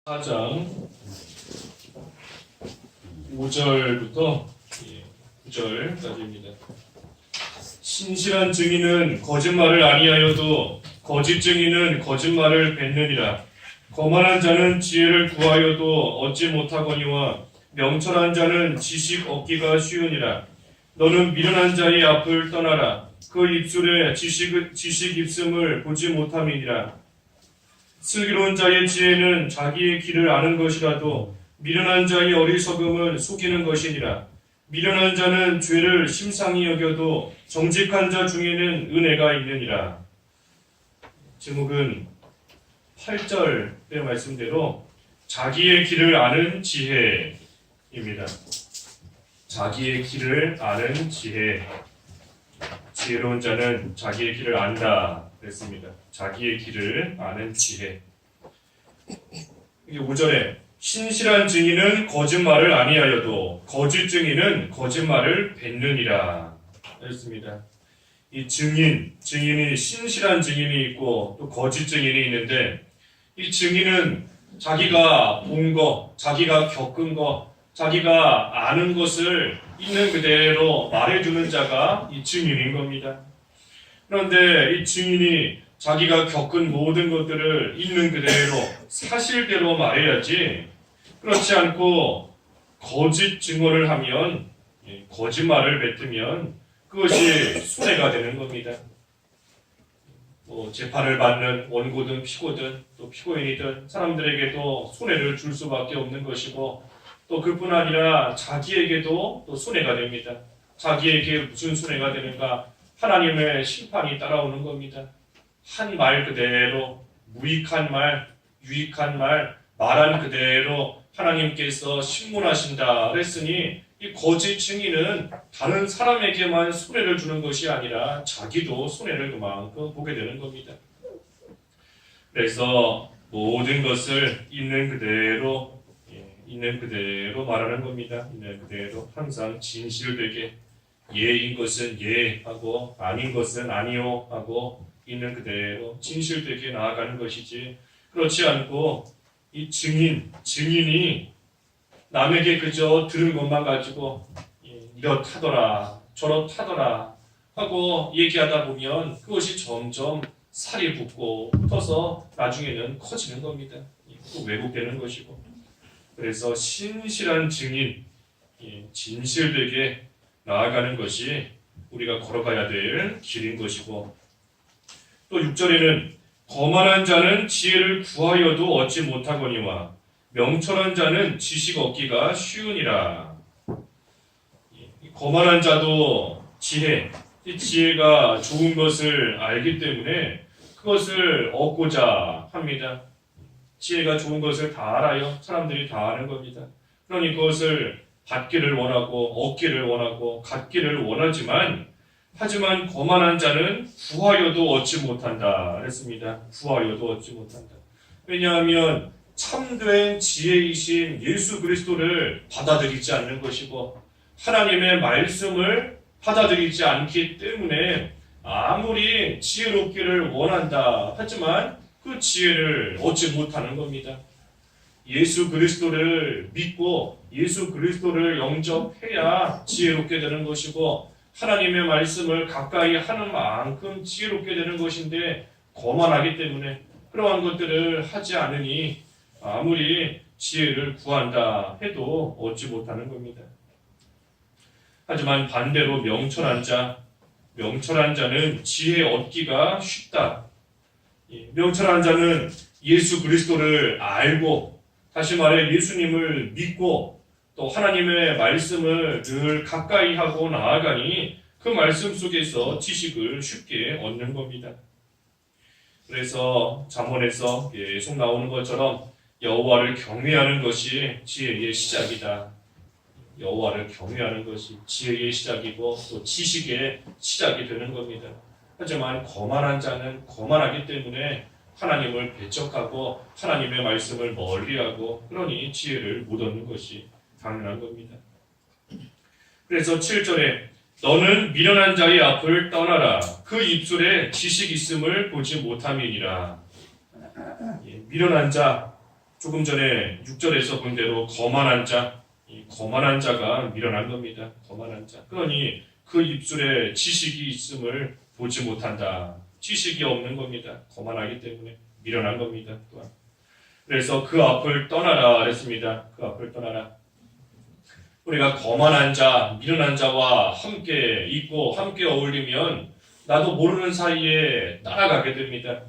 4장 5절부터 9절까지입니다. 신실한 증인은 거짓말을 아니하여도 거짓 증인은 거짓말을 뱉느니라. 거만한 자는 지혜를 구하여도 얻지 못하거니와 명철한 자는 지식 얻기가 쉬우니라. 너는 미련한 자의 앞을 떠나라. 그 입술에 지식 있음을 보지 못함이니라. 슬기로운 자의 지혜는 자기의 길을 아는 것이라도 미련한 자의 어리석음은 속이는 것이니라. 미련한 자는 죄를 심상히 여겨도 정직한 자 중에는 은혜가 있느니라. 제목은 8절의 말씀대로 자기의 길을 아는 지혜입니다. 자기의 길을 아는 지혜. 지혜로운 자는 자기의 길을 안다 그랬습니다. 자기의 길을 아는 지혜. 5절에 신실한 증인은 거짓말을 아니하여도 거짓 증인은 거짓말을 뱉느니라 했습니다. 이 증인이 신실한 증인이 있고 또 거짓 증인이 있는데, 이 증인은 자기가 본 것, 자기가 겪은 것, 자기가 아는 것을 있는 그대로 말해주는 자가 이 증인인 겁니다. 그런데 이 증인이 자기가 겪은 모든 것들을 있는 그대로 사실대로 말해야지, 그렇지 않고 거짓 증언을 하면, 거짓말을 뱉으면 그것이 손해가 되는 겁니다. 재판을 받는 원고든 피고든 또 피고인이든 사람들에게도 손해를 줄 수밖에 없는 것이고, 또 그뿐 아니라 자기에게도 또 손해가 됩니다. 자기에게 무슨 손해가 되는가? 하나님의 심판이 따라오는 겁니다. 한 말 그대로 무익한 말, 유익한 말, 말한 그대로 하나님께서 심문하신다 그랬으니, 이 거짓 증인은 다른 사람에게만 손해를 주는 것이 아니라 자기도 손해를 그만큼 보게 되는 겁니다. 그래서 모든 것을 있는 그대로 말하는 겁니다. 있는 그대로 항상 진실되게, 예인 것은 예 하고 아닌 것은 아니요 하고 있는 그대로 진실되게 나아가는 것이지, 그렇지 않고 이 증인이 남에게 그저 들은 것만 가지고 이렇다더라 저렇다더라 하고 얘기하다 보면 그것이 점점 살이 붙어서 나중에는 커지는 겁니다. 또 왜곡되는 것이고. 그래서 신실한 증인, 진실되게 나아가는 것이 우리가 걸어가야 될 길인 것이고, 또 6절에는 거만한 자는 지혜를 구하여도 얻지 못하거니와 명철한 자는 지식 얻기가 쉬우니라. 거만한 자도 지혜가 좋은 것을 알기 때문에 그것을 얻고자 합니다. 지혜가 좋은 것을 다 알아요. 사람들이 다 아는 겁니다. 그러니 그것을 받기를 원하고 얻기를 원하고 갖기를 원하지만, 하지만 거만한 자는 구하여도 얻지 못한다 했습니다. 구하여도 얻지 못한다. 왜냐하면 참된 지혜이신 예수 그리스도를 받아들이지 않는 것이고 하나님의 말씀을 받아들이지 않기 때문에 아무리 지혜롭기를 원한다 하지만 그 지혜를 얻지 못하는 겁니다. 예수 그리스도를 믿고 예수 그리스도를 영접해야 지혜롭게 되는 것이고, 하나님의 말씀을 가까이 하는 만큼 지혜롭게 되는 것인데, 거만하기 때문에 그러한 것들을 하지 않으니 아무리 지혜를 구한다 해도 얻지 못하는 겁니다. 하지만 반대로 명철한 자는 지혜 얻기가 쉽다. 명철한 자는 예수 그리스도를 알고, 다시 말해 예수님을 믿고 또 하나님의 말씀을 늘 가까이 하고 나아가니 그 말씀 속에서 지식을 쉽게 얻는 겁니다. 그래서 잠언에서 계속 나오는 것처럼 여호와를 경외하는 것이 지혜의 시작이다. 여호와를 경외하는 것이 지혜의 시작이고 또 지식의 시작이 되는 겁니다. 하지만 거만한 자는 거만하기 때문에 하나님을 배척하고 하나님의 말씀을 멀리하고, 그러니 지혜를 못 얻는 것이 당연한 겁니다. 그래서 7절에 너는 미련한 자의 앞을 떠나라. 그 입술에 지식 있음을 보지 못함이니라. 미련한 자, 조금 전에 6절에서 본 대로 거만한 자, 이 거만한 자가 미련한 겁니다. 거만한 자. 그러니 그 입술에 지식이 있음을 보지 못한다. 지식이 없는 겁니다. 거만하기 때문에 미련한 겁니다. 또한. 그래서 그 앞을 떠나라 그랬습니다. 그 앞을 떠나라. 우리가 거만한 자, 미련한 자와 함께 있고 함께 어울리면 나도 모르는 사이에 따라가게 됩니다.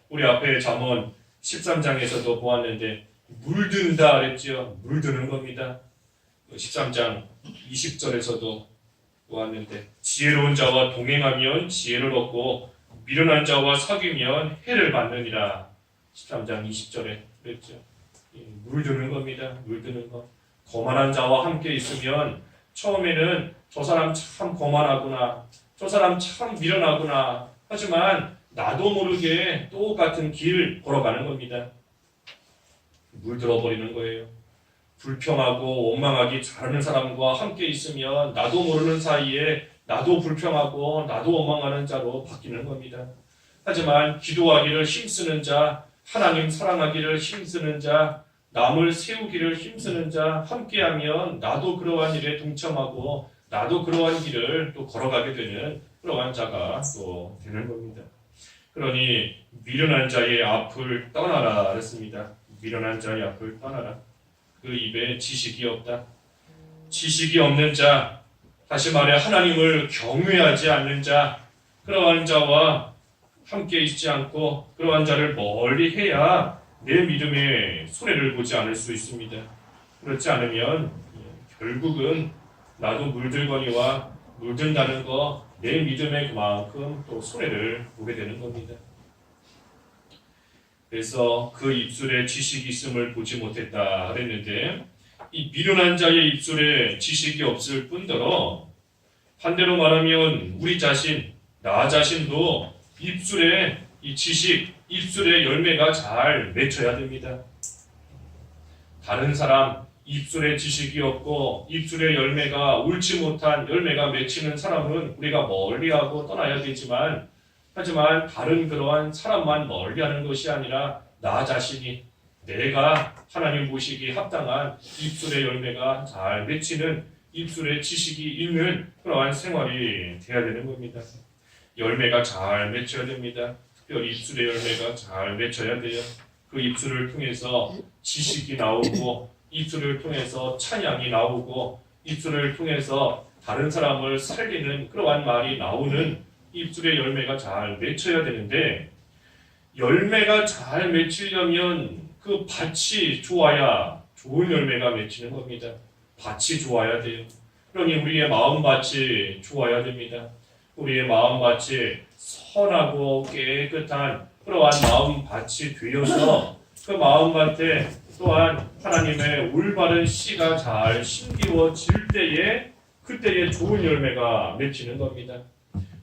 우리 앞에 잠언 13장에서도 보았는데 물든다 그랬죠. 물드는 겁니다. 13장 20절에서도 보았는데 지혜로운 자와 동행하면 지혜를 얻고 미련한 자와 사귀면 해를 받느니라. 13장 20절에 그랬죠. 물드는 겁니다. 물드는 것. 거만한 자와 함께 있으면 처음에는 저 사람 참 거만하구나, 저 사람 참 미련하구나, 하지만 나도 모르게 똑같은 길 걸어가는 겁니다. 물들어버리는 거예요. 불평하고 원망하기 잘하는 사람과 함께 있으면 나도 모르는 사이에 나도 불평하고 나도 원망하는 자로 바뀌는 겁니다. 하지만 기도하기를 힘쓰는 자, 하나님 사랑하기를 힘쓰는 자, 남을 세우기를 힘쓰는 자, 함께하면 나도 그러한 일에 동참하고 나도 그러한 길을 또 걸어가게 되는 그러한 자가 또 되는 겁니다. 그러니 미련한 자의 앞을 떠나라 그랬습니다. 미련한 자의 앞을 떠나라. 그 입에 지식이 없다. 지식이 없는 자, 다시 말해 하나님을 경외하지 않는 자, 그러한 자와 함께 있지 않고 그러한 자를 멀리 해야 내 믿음에 손해를 보지 않을 수 있습니다. 그렇지 않으면 결국은 나도 물들거니와 물든다는 거 내 믿음에 그만큼 또 손해를 보게 되는 겁니다. 그래서 그 입술에 지식이 있음을 보지 못했다 그랬는데 이 미련한 자의 입술에 지식이 없을 뿐더러 반대로 말하면 우리 자신, 나 자신도 입술에 이 지식, 입술의 열매가 잘 맺혀야 됩니다. 다른 사람 입술에 지식이 없고 입술의 열매가 옳지 못한 열매가 맺히는 사람은 우리가 멀리하고 떠나야 되지만 하지만 다른 그러한 사람만 멀리하는 것이 아니라 나 자신이 내가 하나님 보시기에 합당한 입술의 열매가 잘 맺히는 입술에 지식이 있는 그러한 생활이 돼야 되는 겁니다. 열매가 잘 맺혀야 됩니다. 특별히 입술의 열매가 잘 맺혀야 돼요. 그 입술을 통해서 지식이 나오고 입술을 통해서 찬양이 나오고 입술을 통해서 다른 사람을 살리는 그러한 말이 나오는 입술의 열매가 잘 맺혀야 되는데 열매가 잘 맺히려면 그 밭이 좋아야 좋은 열매가 맺히는 겁니다. 밭이 좋아야 돼요. 그러니 우리의 마음밭이 좋아야 됩니다. 우리의 마음밭이 선하고 깨끗한 그러한 마음밭이 되어서 그 마음밭에 또한 하나님의 올바른 씨가 잘 심기워질 때에 그때에 좋은 열매가 맺히는 겁니다.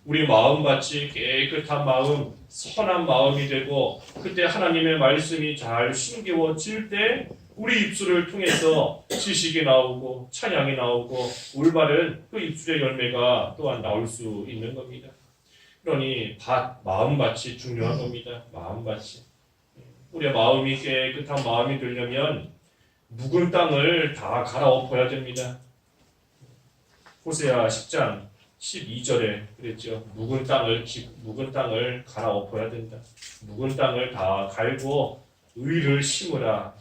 우리 마음밭이 깨끗한 마음, 선한 마음이 되고 그때 하나님의 말씀이 잘 심기워질 때 우리 입술을 통해서 지식이 나오고 찬양이 나오고 올바른 그 입술의 열매가 또한 나올 수 있는 겁니다. 그러니 마음밭이 중요한 겁니다. 마음밭이. 우리의 마음이 깨끗한 마음이 되려면 묵은 땅을 다 갈아엎어야 됩니다. 호세아 10장 12절에 그랬죠. 묵은 땅을 갈아엎어야 된다. 묵은 땅을 다 갈고 의를 심으라.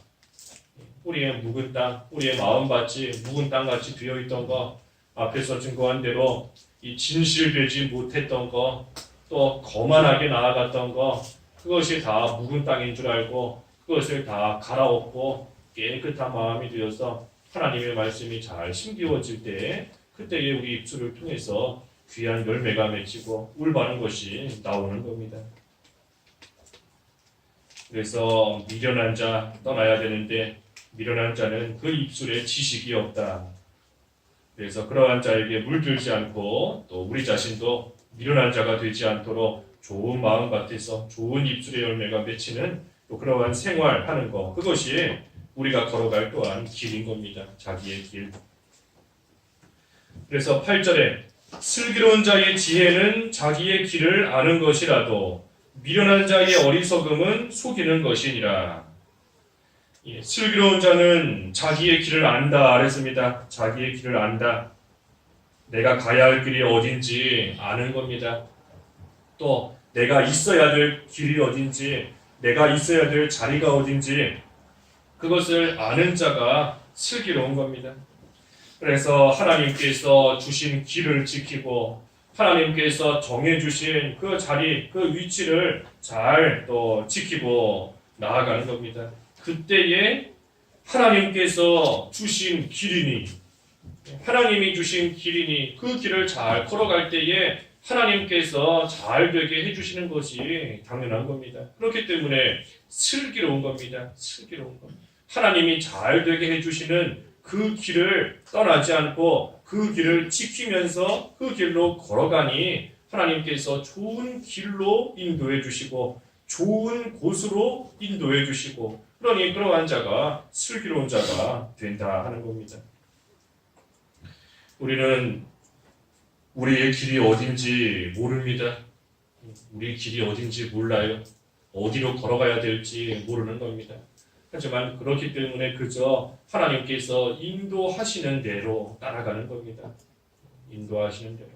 우리의 묵은 땅, 우리의 마음밭이 묵은 땅같이 되어있던 거, 앞에서 증거한 대로 이 진실되지 못했던 거, 또 거만하게 나아갔던 거, 그것이 다 묵은 땅인 줄 알고 그것을 다 갈아엎고 깨끗한 마음이 되어서 하나님의 말씀이 잘 심기워질 때에 그때에 우리 입술을 통해서 귀한 열매가 맺히고 올바른 것이 나오는 겁니다. 그래서 미련한 자 떠나야 되는데 미련한 자는 그 입술에 지식이 없다. 그래서 그러한 자에게 물들지 않고 또 우리 자신도 미련한 자가 되지 않도록 좋은 마음밭에서 좋은 입술의 열매가 맺히는 또 그러한 생활하는 것, 그것이 우리가 걸어갈 또한 길인 겁니다. 자기의 길. 그래서 8절에 슬기로운 자의 지혜는 자기의 길을 아는 것이라도 미련한 자의 어리석음은 속이는 것이니라. 예, 슬기로운 자는 자기의 길을 안다 그랬습니다. 자기의 길을 안다. 내가 가야 할 길이 어딘지 아는 겁니다. 또 내가 있어야 될 길이 어딘지, 내가 있어야 될 자리가 어딘지 그것을 아는 자가 슬기로운 겁니다. 그래서 하나님께서 주신 길을 지키고 하나님께서 정해주신 그 자리, 그 위치를 잘 또 지키고 나아가는 겁니다. 그때에 하나님께서 주신 길이니, 하나님이 주신 길이니 그 길을 잘 걸어갈 때에 하나님께서 잘 되게 해주시는 것이 당연한 겁니다. 그렇기 때문에 슬기로운 겁니다. 슬기로운 겁니다. 하나님이 잘 되게 해주시는 그 길을 떠나지 않고 그 길을 지키면서 그 길로 걸어가니 하나님께서 좋은 길로 인도해 주시고 좋은 곳으로 인도해 주시고 그러니 그러한 자가 슬기로운 자가 된다 하는 겁니다. 우리는 우리의 길이 어딘지 모릅니다. 우리 길이 어딘지 몰라요. 어디로 걸어가야 될지 모르는 겁니다. 하지만 그렇기 때문에 그저 하나님께서 인도하시는 대로 따라가는 겁니다. 인도하시는 대로.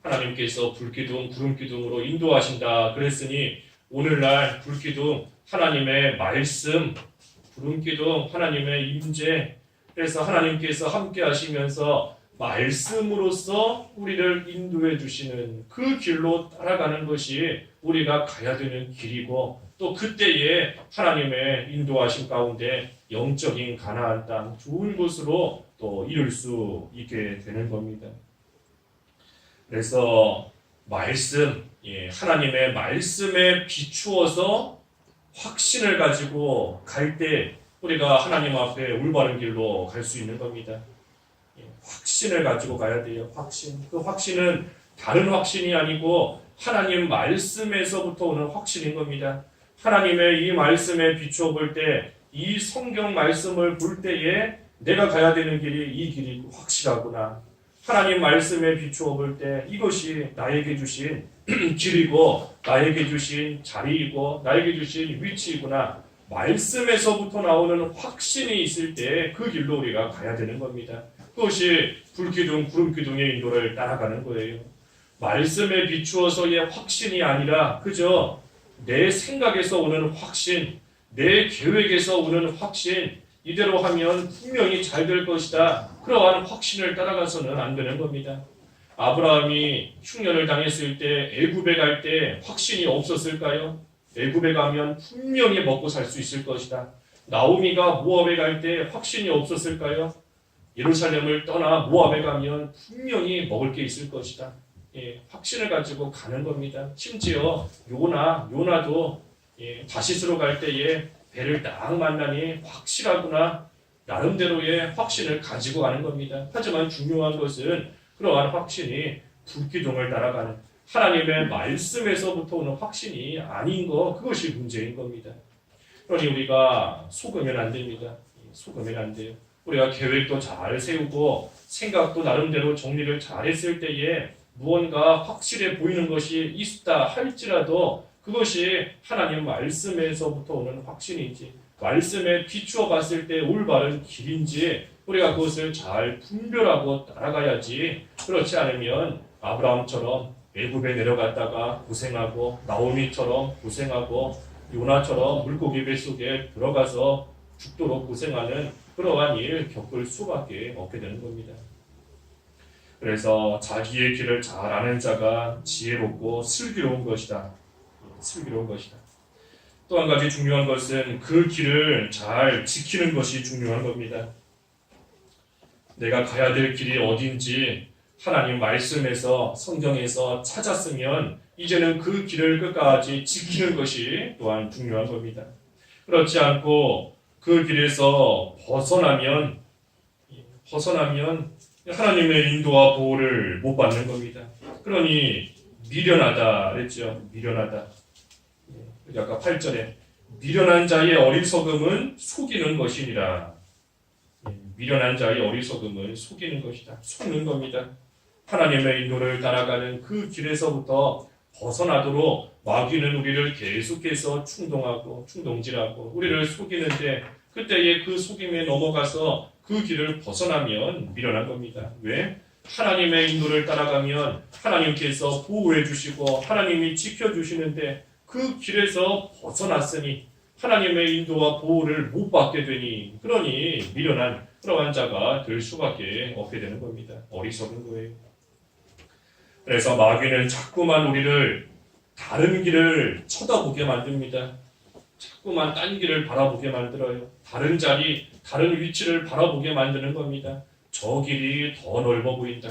하나님께서 불기둥, 구름기둥으로 인도하신다 그랬으니 오늘날 불기둥, 하나님의 말씀, 구름기둥, 하나님의 임재, 그래서 하나님께서 함께 하시면서 말씀으로서 우리를 인도해 주시는 그 길로 따라가는 것이 우리가 가야 되는 길이고 또 그때에 하나님의 인도하심 가운데 영적인 가나안 땅 좋은 곳으로 또 이룰 수 있게 되는 겁니다. 그래서 말씀, 하나님의 말씀에 비추어서 확신을 가지고 갈 때 우리가 하나님 앞에 올바른 길로 갈 수 있는 겁니다. 확신을 가지고 가야 돼요. 확신. 그 확신은 다른 확신이 아니고 하나님 말씀에서부터 오는 확신인 겁니다. 하나님의 이 말씀에 비추어 볼 때, 이 성경 말씀을 볼 때에 내가 가야 되는 길이 이 길이 확실하구나. 하나님 말씀에 비추어 볼 때 이것이 나에게 주신 길이고 나에게 주신 자리이고 나에게 주신 위치이구나. 말씀에서부터 나오는 확신이 있을 때 그 길로 우리가 가야 되는 겁니다. 그것이 불기둥, 구름기둥의 인도를 따라가는 거예요. 말씀에 비추어서의 확신이 아니라 그저 내 생각에서 오는 확신, 내 계획에서 오는 확신, 이대로 하면 분명히 잘 될 것이다. 그러한 확신을 따라가서는 안 되는 겁니다. 아브라함이 흉년을 당했을 때 애굽에 갈 때 확신이 없었을까요? 애굽에 가면 분명히 먹고 살 수 있을 것이다. 나오미가 모압에 갈 때 확신이 없었을까요? 예루살렘을 떠나 모압에 가면 분명히 먹을 게 있을 것이다. 확신을 가지고 가는 겁니다. 심지어 요나도 다시스로 갈 때에 배를 딱 만나니 확실하구나. 나름대로의 확신을 가지고 가는 겁니다. 하지만 중요한 것은 그러한 확신이 불기둥을 따라가는 하나님의 말씀에서부터 오는 확신이 아닌 거, 그것이 문제인 겁니다. 그러니 우리가 속으면 안 됩니다. 속으면 안 돼요. 우리가 계획도 잘 세우고 생각도 나름대로 정리를 잘 했을 때에 무언가 확실해 보이는 것이 있다 할지라도 그것이 하나님 말씀에서부터 오는 확신인지 말씀에 비추어 봤을 때 올바른 길인지 우리가 그것을 잘 분별하고 따라가야지. 그렇지 않으면 아브라함처럼 애굽에 내려갔다가 고생하고 나오미처럼 고생하고 요나처럼 물고기 뱃속에 들어가서 죽도록 고생하는 그러한 일을 겪을 수밖에 없게 되는 겁니다. 그래서 자기의 길을 잘 아는 자가 지혜롭고 슬기로운 것이다. 슬기로운 것이다. 또 한 가지 중요한 것은 그 길을 잘 지키는 것이 중요한 겁니다. 내가 가야 될 길이 어딘지 하나님 말씀에서 성경에서 찾았으면 이제는 그 길을 끝까지 지키는 것이 또한 중요한 겁니다. 그렇지 않고 그 길에서 벗어나면 하나님의 인도와 보호를 못 받는 겁니다. 그러니 미련하다 그랬죠. 미련하다. 아까 8절에 미련한 자의 어리석음은 속이는 것이니라. 미련한 자의 어리석음은 속이는 것이다. 속는 겁니다. 하나님의 인도를 따라가는 그 길에서부터 벗어나도록 마귀는 우리를 계속해서 충동질하고 우리를 속이는데 그때에 그 속임에 넘어가서 그 길을 벗어나면 미련한 겁니다. 왜? 하나님의 인도를 따라가면 하나님께서 보호해 주시고 하나님이 지켜주시는데 그 길에서 벗어났으니 하나님의 인도와 보호를 못 받게 되니 그러니 미련한 그러한 자가 될 수밖에 없게 되는 겁니다. 어리석은 거예요. 그래서 마귀는 자꾸만 우리를 다른 길을 쳐다보게 만듭니다. 자꾸만 딴 길을 바라보게 만들어요. 다른 자리, 다른 위치를 바라보게 만드는 겁니다. 저 길이 더 넓어 보인다.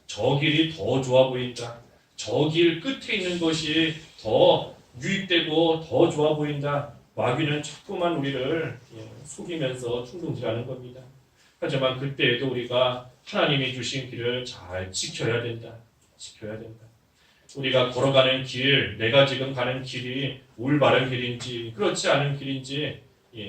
저 길이 더 좋아 보인다. 저 길 끝에 있는 것이 더 유익되고 더 좋아 보인다. 마귀는 자꾸만 우리를 속이면서 충동질하는 겁니다. 하지만 그때에도 우리가 하나님이 주신 길을 잘 지켜야 된다. 지켜야 된다. 우리가 걸어가는 길, 내가 지금 가는 길이 올바른 길인지 그렇지 않은 길인지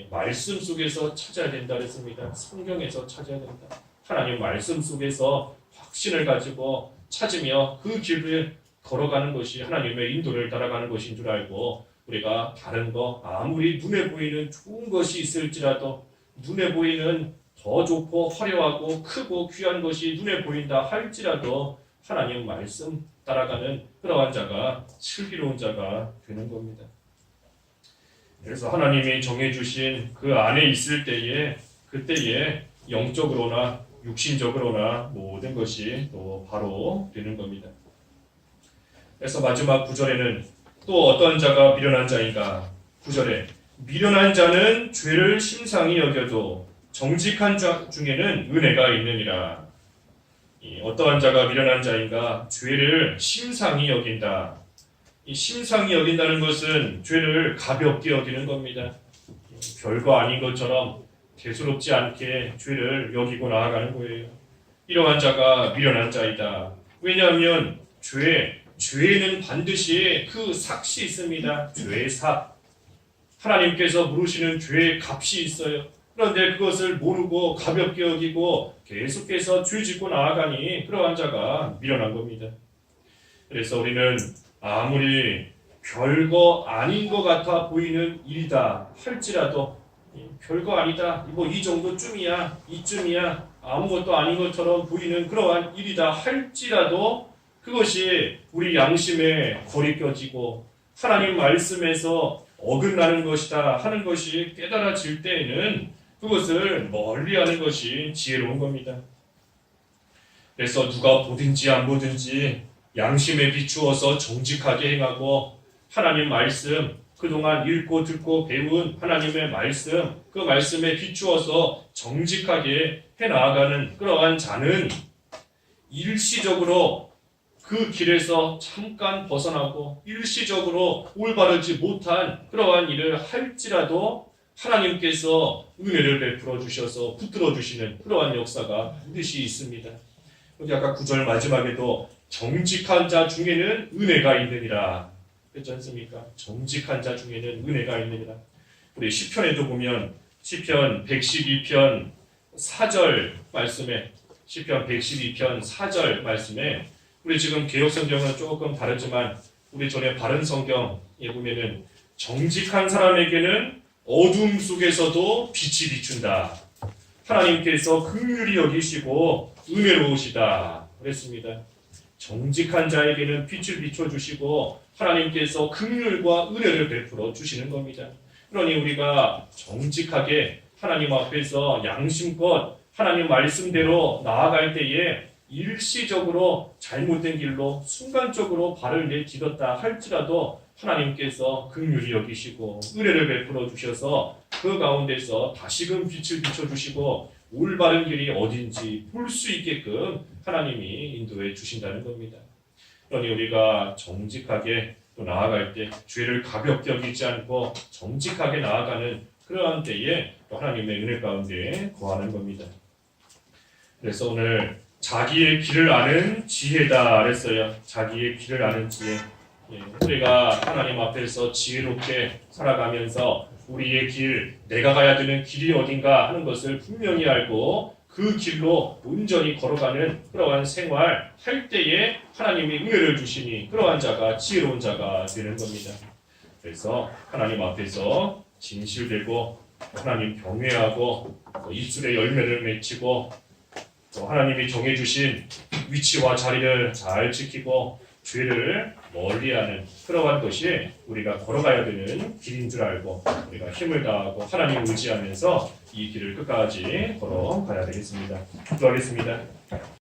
말씀 속에서 찾아야 된다 그랬습니다. 성경에서 찾아야 된다. 하나님 말씀 속에서 확신을 가지고 찾으며 그 길을 걸어가는 것이 하나님의 인도를 따라가는 것인 줄 알고 우리가 다른 거 아무리 눈에 보이는 좋은 것이 있을지라도 눈에 보이는 더 좋고 화려하고 크고 귀한 것이 눈에 보인다 할지라도 하나님 말씀 따라가는 그러한 자가 슬기로운 자가 되는 겁니다. 그래서 하나님이 정해주신 그 안에 있을 때에 그때에 영적으로나 육신적으로나 모든 것이 또 바로 되는 겁니다. 그래서 마지막 9절에는 또 어떤 자가 미련한 자인가? 9절에 미련한 자는 죄를 심상히 여겨도 정직한 자 중에는 은혜가 있느니라. 어떠한 자가 미련한 자인가? 죄를 심상히 여긴다. 이 심상히 여긴다는 것은 죄를 가볍게 여기는 겁니다. 별거 아닌 것처럼 대수롭지 않게 죄를 여기고 나아가는 거예요. 이러한 자가 미련한 자이다. 왜냐하면 죄에는 반드시 그 삭이 있습니다. 죄의 삭. 하나님께서 물으시는 죄의 값이 있어요. 그런데 그것을 모르고 가볍게 여기고 계속해서 죄 짓고 나아가니 그러한 자가 미련한 겁니다. 그래서 우리는 아무리 별거 아닌 것 같아 보이는 일이다 할지라도 별거 아니다. 뭐 이 정도쯤이야. 이쯤이야. 아무것도 아닌 것처럼 보이는 그러한 일이다 할지라도 그것이 우리 양심에 거리껴지고 하나님 말씀에서 어긋나는 것이다 하는 것이 깨달아질 때에는 그것을 멀리하는 것이 지혜로운 겁니다. 그래서 누가 보든지 안 보든지 양심에 비추어서 정직하게 행하고 하나님 말씀 그동안 읽고 듣고 배운 하나님의 말씀 그 말씀에 비추어서 정직하게 해나가는 그러한 자는 일시적으로 그 길에서 잠깐 벗어나고 일시적으로 올바르지 못한 그러한 일을 할지라도 하나님께서 은혜를 베풀어 주셔서 붙들어 주시는 그러한 역사가 반드시 있습니다. 여기 아까 9절 마지막에도 정직한 자 중에는 은혜가 있느니라 그렇지 않습니까? 정직한 자 중에는 은혜가 있느니라. 우리 시편에도 보면 시편 112편 4절 말씀에 시편 112편 4절 말씀에 우리 지금 개역성경은 조금 다르지만 우리 전에 바른 성경에 보면은 정직한 사람에게는 어둠 속에서도 빛이 비춘다. 하나님께서 긍휼히 여기시고 은혜로우시다. 그랬습니다. 정직한 자에게는 빛을 비춰주시고 하나님께서 긍휼과 은혜를 베풀어 주시는 겁니다. 그러니 우리가 정직하게 하나님 앞에서 양심껏 하나님 말씀대로 나아갈 때에 일시적으로 잘못된 길로 순간적으로 발을 내딛었다 할지라도 하나님께서 긍휼히 여기시고 은혜를 베풀어 주셔서 그 가운데서 다시금 빛을 비춰주시고 올바른 길이 어딘지 볼 수 있게끔 하나님이 인도해 주신다는 겁니다. 그러니 우리가 정직하게 또 나아갈 때 죄를 가볍게 여기지 않고 정직하게 나아가는 그러한 때에 또 하나님의 은혜 가운데 거하는 겁니다. 그래서 오늘 자기의 길을 아는 지혜다 그랬어요. 자기의 길을 아는 지혜. 우리가 하나님 앞에서 지혜롭게 살아가면서 우리의 길, 내가 가야 되는 길이 어딘가 하는 것을 분명히 알고 그 길로 온전히 걸어가는 그러한 생활 할 때에 하나님이 은혜를 주시니 그러한 자가 지혜로운 자가 되는 겁니다. 그래서 하나님 앞에서 진실되고 하나님 경외하고 또 입술의 열매를 맺히고 또 하나님이 정해주신 위치와 자리를 잘 지키고 죄를 멀리하는 그러한 것이 우리가 걸어가야 되는 길인 줄 알고 우리가 힘을 다하고 하나님을 의지하면서 이 길을 끝까지 걸어가야 되겠습니다. 기도하겠습니다.